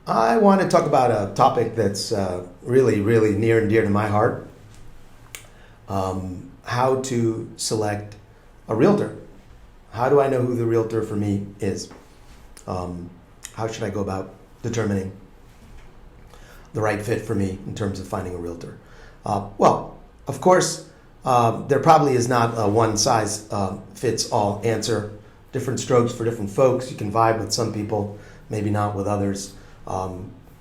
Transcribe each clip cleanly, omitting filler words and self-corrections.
I want to talk about a topic that's really, really near and dear to my heart. How to select a realtor. How do I know who the realtor for me is? How should I go about determining the right fit for me in terms of finding a realtor? Well, of course, there probably is not a one size fits all answer. Different strokes for different folks. You can vibe with some people, maybe not with others.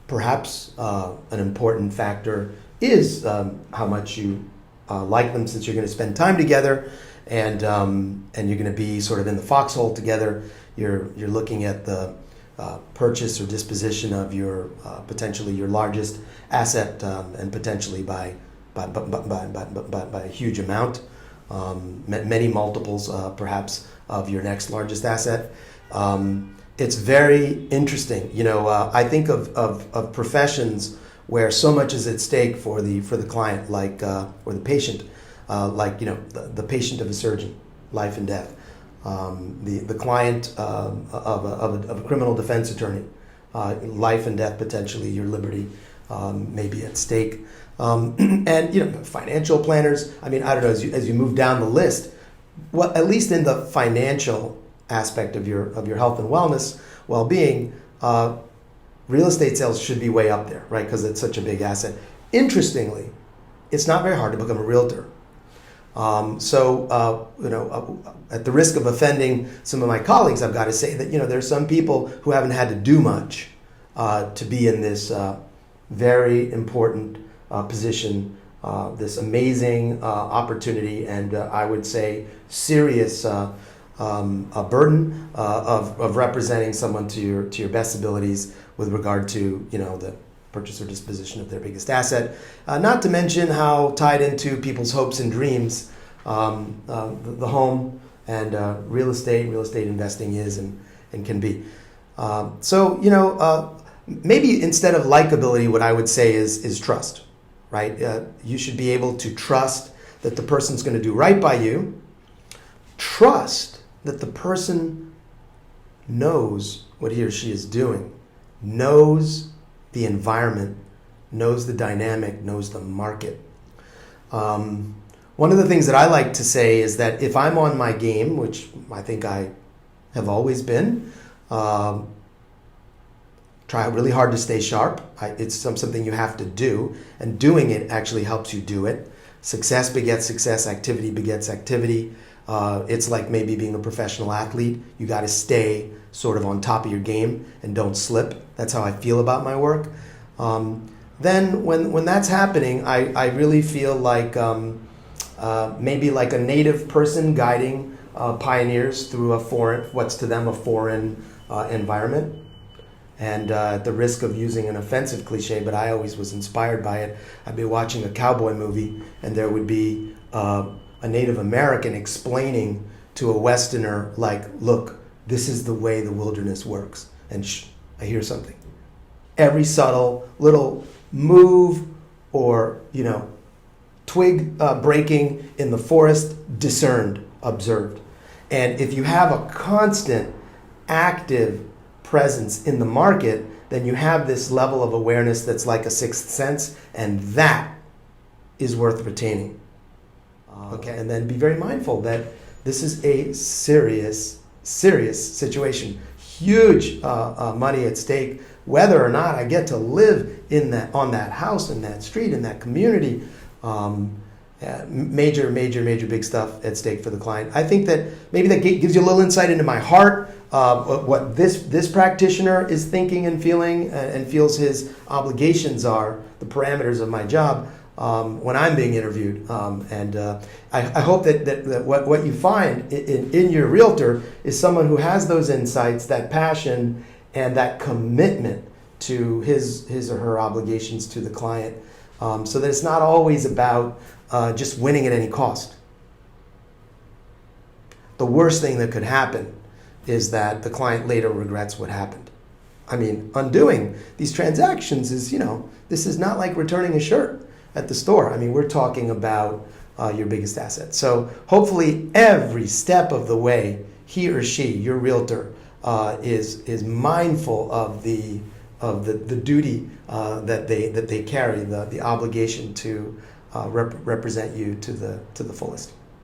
Perhaps an important factor is how much you like them, since you're going to spend time together, and you're going to be sort of in the foxhole together. You're looking at the purchase or disposition of your potentially your largest asset, and potentially by a huge amount, many multiples perhaps of your next largest asset. It's very interesting. I think of professions where so much is at stake for the client, like or the patient, like the patient of a surgeon, life and death. The client of a criminal defense attorney, life and death potentially, your liberty may be at stake. And financial planners. I mean, I don't know, as you move down the list, well, at least in the financial aspect of your health and wellness, well-being, real estate sales should be way up there, right? Because it's such a big asset. Interestingly, it's not very hard to become a realtor. At the risk of offending some of my colleagues, I've got to say that there's some people who haven't had to do much to be in this very important position, this amazing opportunity, and I would say serious a burden of representing someone to your best abilities with regard to the purchase or disposition of their biggest asset. Not to mention how tied into people's hopes and dreams the home and real estate investing is and can be. Maybe instead of likability, what I would say is trust, right? You should be able to trust that the person's going to do right by you. Trust that the person knows what he or she is doing, knows the environment, knows the dynamic, knows the market. One of the things that I like to say is that if I'm on my game, which I think I have always been, try really hard to stay sharp. It's something you have to do, and doing it actually helps you do it. Success begets success, activity begets activity. It's like maybe being a professional athlete. You got to stay sort of on top of your game and don't slip. That's how I feel about my work. Then when that's happening, I really feel like maybe like a native person guiding pioneers through what's to them a foreign environment. And at the risk of using an offensive cliche, but I always was inspired by it, I'd be watching a cowboy movie, and there would be a Native American explaining to a Westerner, like, look, this is the way the wilderness works. And I hear something. Every subtle little move or, twig breaking in the forest, discerned, observed. And if you have a constant, active presence in the market, then you have this level of awareness that's like a sixth sense, and that is worth retaining. Okay, and then be very mindful that this is a serious situation. Huge money at stake. Whether or not I get to live on that house, in that street, in that community, major big stuff at stake for the client. I think that maybe that gives you a little insight into my heart, what this practitioner is thinking and feeling, and feels his obligations are, the parameters of my job. When I'm being interviewed, I hope that what you find in your realtor is someone who has those insights, that passion, and that commitment to his or her obligations to the client, so that it's not always about just winning at any cost. The worst thing that could happen is that the client later regrets what happened. I mean, undoing these transactions is, this is not like returning a shirt at the store. I mean, we're talking about your biggest asset. So hopefully every step of the way, he or she, your realtor, is mindful of the the duty that they carry, the obligation to represent you to the fullest.